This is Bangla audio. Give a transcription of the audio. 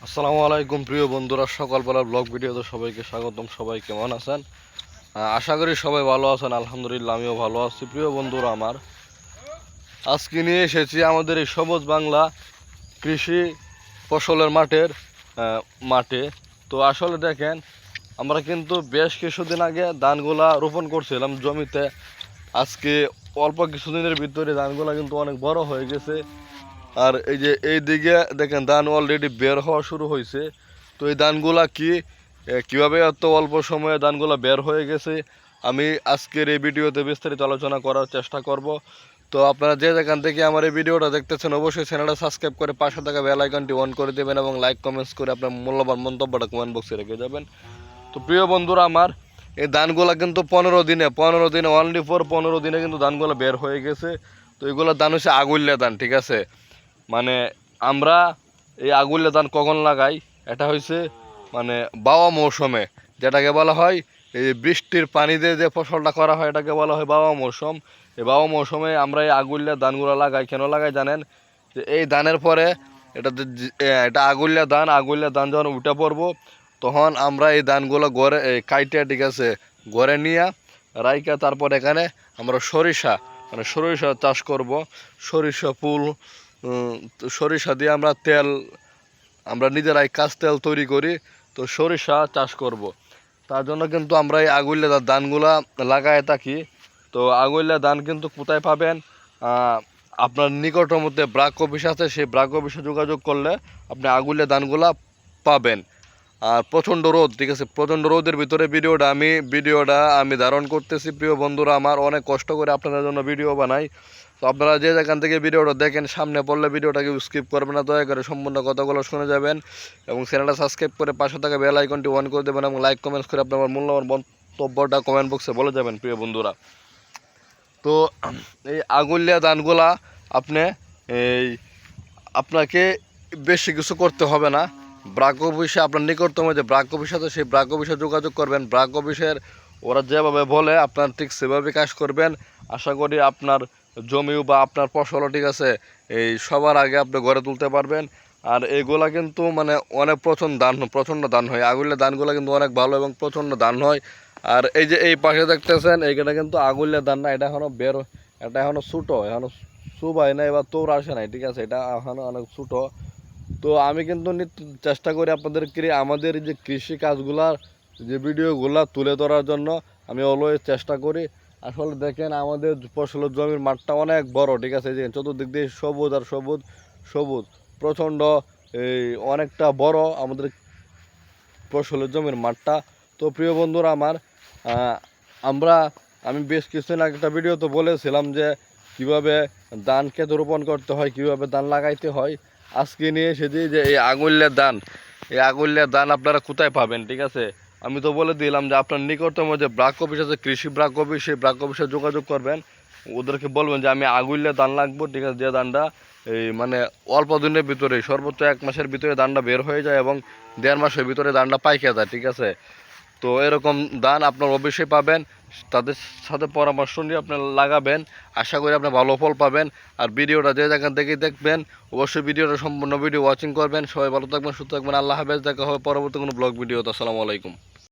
আসসালামু আলাইকুম প্রিয় বন্ধুরা, সকালবেলার ব্লগ ভিডিওতে সবাইকে স্বাগতম। সবাই কেমন আছেন? আশা করি সবাই ভালো আছেন। আলহামদুলিল্লাহ আমিও ভালো আছি। প্রিয় বন্ধুরা আমার, আজকে নিয়ে এসেছি আমাদের এই সবুজ বাংলা কৃষি ফসলের মাঠে। তো আসলে দেখেন, আমরা কিন্তু বেশ কিছুদিন আগে ধানগুলা রোপণ করছিলাম জমিতে। আজকে অল্প কিছুদিনের ভিতরে ধানগুলা কিন্তু অনেক বড় হয়ে গেছে। আর এই যে এই দিকে দেখেন ধান অলরেডি বের হওয়া শুরু হয়েছে। তো এই ধানগুলা কিভাবে এত অল্প সময়ে ধানগুলা বের হয়ে গেছে, আমি আজকের এই ভিডিওতে বিস্তারিত আলোচনা করার চেষ্টা করব। তো আপনারা যে যেখান থেকে আমার এই ভিডিওটা দেখতেছেন, অবশ্যই চ্যানেলটা সাবস্ক্রাইব করে পাশে থাকা বেল আইকনটি অন করে দেবেন এবং লাইক কমেন্টস করে আপনার মূল্যবান মন্তব্যটা কমেন্ট বক্সে রেখে যাবেন। তো প্রিয় বন্ধুরা আমার, এই ধানগুলা কিন্তু 15 দিনে অনলি ফর 15 দিনে কিন্তু ধানগুলো বের হয়ে গেছে। তো এগুলোর ধান হচ্ছে আগুল্যা ধান, ঠিক আছে? মানে আমরা এই আগুল্যা ধান কখন লাগাই, এটা হচ্ছে মানে বাওয়া মৌসুমে, যেটাকে বলা হয় এই বৃষ্টির পানি দিয়ে যে ফসলটা করা হয় এটাকে বলা হয় বাওয়া মৌসুম। এই বাওয়া মৌসুমে আমরা এই আগুল্যা ধানগুলো লাগাই। কেন লাগাই জানেন? যে এই ধানের পরে এটা আগুল্যা ধান যখন উঠে পড়বো, তখন আমরা এই ধানগুলো গড়ে কাইটে, ঠিক আছে, গড়ে নিয়ে রাইকা তারপর এখানে আমরা সরিষা চাষ করব। সরিষা ফুল, তো সরিষা দিয়ে আমরা নিজেরাই কাঁচ তেল তৈরি করি। তো সরিষা চাষ করব, তার জন্য কিন্তু আমরা এই আগুল্যা ধানগুলা লাগায় থাকি। তো আগুল্যা ধান কিন্তু কোথায় পাবেন? আপনার নিকটের মধ্যে ব্রাক অফিস আছে, সেই ব্রাক অফিসে যোগাযোগ করলে আপনি আগুল্যা ধানগুলা পাবেন। আর প্রচণ্ড রোদ, ঠিক আছে, প্রচণ্ড রোদের ভিতরে ভিডিওটা আমি ধারণ করতেছি। প্রিয় বন্ধুরা আমার, অনেক কষ্ট করে আপনাদের জন্য ভিডিও বানাই। তো আপনারা যে যেখান থেকে ভিডিওটা দেখেন, সামনে পড়লে ভিডিওটাকে স্কিপ করবেন না, দয়া করে সম্পূর্ণ কথাগুলো শুনে যাবেন এবং চ্যানেলটা সাবস্ক্রাইব করে পাশে থাকা বেল আইকনটি অন করে দেবেন এবং লাইক কমেন্টস করে আপনার মূল্যবান মন্তব্যটা কমেন্ট বক্সে বলে যাবেন। প্রিয় বন্ধুরা, তো এই আগুলিয়া ধানগুলা আপনি এই আপনাকে বেশি কিছু করতে হবে না। ব্রাক অফিসে আপনার নিকটতম যে ব্রাক অফিস আছে, সেই ব্রাক অফিসে যোগাযোগ করবেন। ব্রাক অফিসের ওরা যেভাবে বলে আপনার ঠিক সেভাবে কাজ করবেন। আশা করি আপনার জমিও বা আপনার ফসলও, ঠিক আছে, এই সবার আগে আপনি গড়ে তুলতে পারবেন। আর এইগুলা কিন্তু মানে অনেক প্রচণ্ড ধান হয়। আগুলিয়া ধানগুলো কিন্তু অনেক ভালো এবং প্রচণ্ড ধান হয়। আর এই যে এই পাশে দেখতেছেন, এইখানে কিন্তু আগুলিয়া ধান না, এটা এখনো ছোটো, এখনো সুবাই না, এবার তোর আসে নাই, ঠিক আছে, এটা এখনো অনেক ছোটো। তো আমি কিন্তু চেষ্টা করি আপনাদেরকে আমাদের যে কৃষি কাজগুলার যে ভিডিওগুলা তুলে ধরার জন্য আমি অলওয়েজ চেষ্টা করি। আসলে দেখেন আমাদের ফসলের জমির মাঠটা অনেক বড়, ঠিক আছে, যে চতুর্দিক দিয়ে সবুজ আর সবুজ সবুজ, প্রচণ্ড এই অনেকটা বড় আমাদের ফসলের জমির মাঠটা। তো প্রিয় বন্ধুরা আমার, আমরা আমি বেশ কিছুদিন আগে একটা ভিডিও তো বলেছিলাম যে কিভাবে ধান ক্ষেত রোপণ করতে হয়, কিভাবে ধান লাগাইতে হয়। আজকে নিয়ে এসেছি যে এই আগুল্যা ধান আপনারা কোথায় পাবেন, ঠিক আছে? আমি তো বলে দিলাম যে আপনার নিকটতম যে ব্রাক অফিস আছে, কৃষি ব্রাক অফিস, সেই ব্রাক অফিসে যোগাযোগ করবেন। ওদেরকে বলবেন যে আমি আগুল্যা ধান লাগবো, ঠিক আছে, যে ধানটা এই মানে অল্প দিনের ভিতরে, সর্বোচ্চ 1 মাসের ভিতরে ধানটা বের হয়ে যায় এবং 1.5 মাসের ভিতরে ধানটা পাইকে যায়, ঠিক আছে? তো এরকম ধান আপনার অবশ্যই পাবেন। তাদের সাথে পরামর্শ নিয়ে আপনি লাগাবেন। আশা করি আপনি ভালো ফল পাবেন। আর ভিডিওটা যে জায়গা থেকে দেখবেন, অবশ্যই ভিডিওটা সম্পূর্ণ ভিডিও ওয়াচিং করবেন। সবাই ভালো থাকবেন, সুস্থ থাকবেন। আল্লাহ হাফেজ। দেখা হবে পরবর্তী কোনো ব্লগ ভিডিওতে। আসসালামু আলাইকুম।